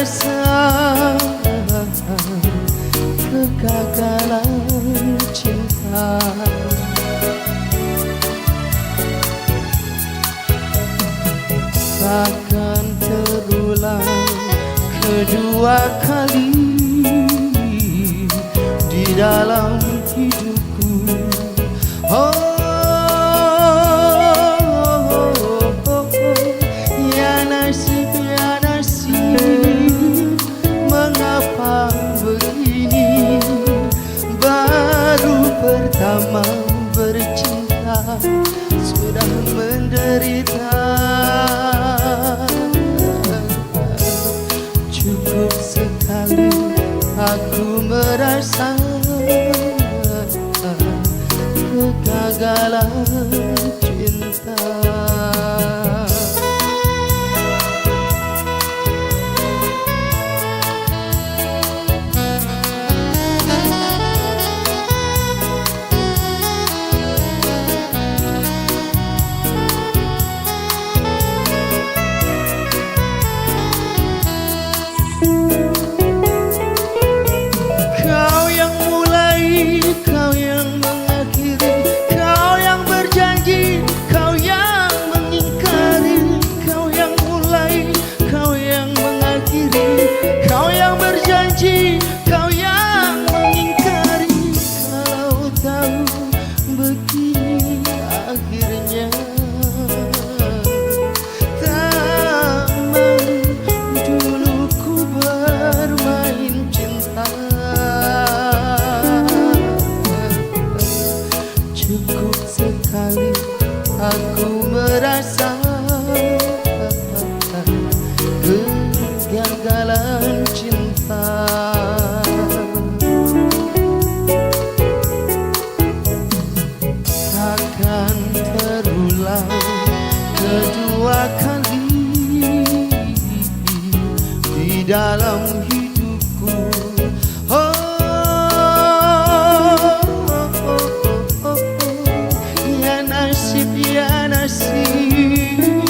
merasa kegagalan cinta. Takkan terulang kedua kali di dalam hidupku. Ya nasib, ya nasib, mengapa begini? Baru pertama bercinta sudah menderita. Cukup sekali aku merasa kegagalan cinta. Kau yang mengingkari, kalau tahu begini akhirnya. Tak mau dulu ku bermain cinta. Cukup sekali aku merasa kegagalan cinta. Takkan terulang kedua kali di dalam hidupku. Ya nasib, ya nasib,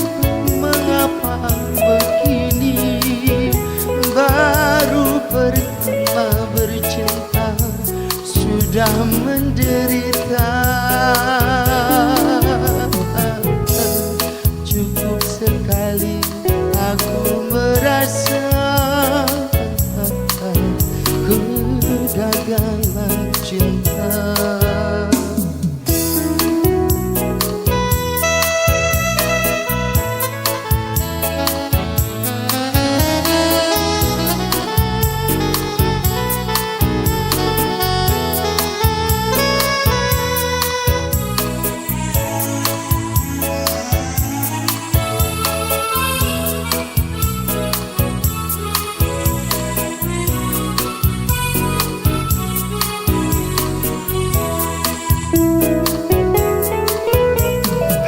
mengapa begini? Baru pertama bercinta sudah menderita. Cukup sekali aku merasa kegagalan cinta.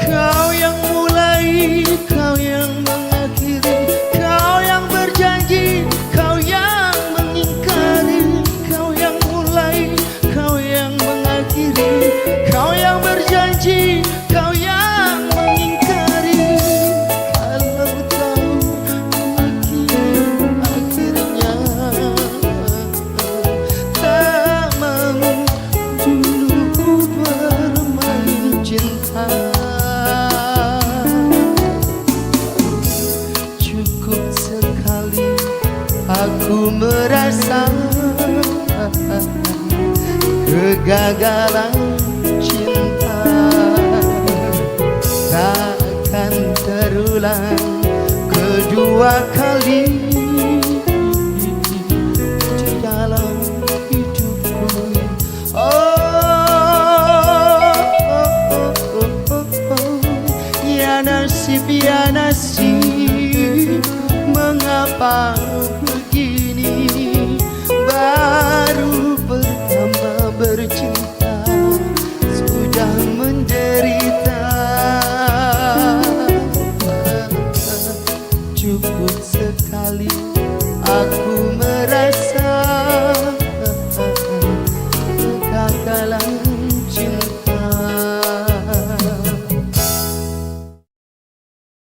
Kau yang mengakhiri, kau yang berjanji, kau yang mengingkari. Kau yang mulai, kau yang mengakhiri, kau yang berjanji, kau yang mengingkari. Kalau tahu begini akhirnya, tak mau dulu ku bermain cinta. Aku merasa kegagalan cinta. Takkan terulang kedua kali di dalam hidupku. Ya nasib, ya nasib, mengapa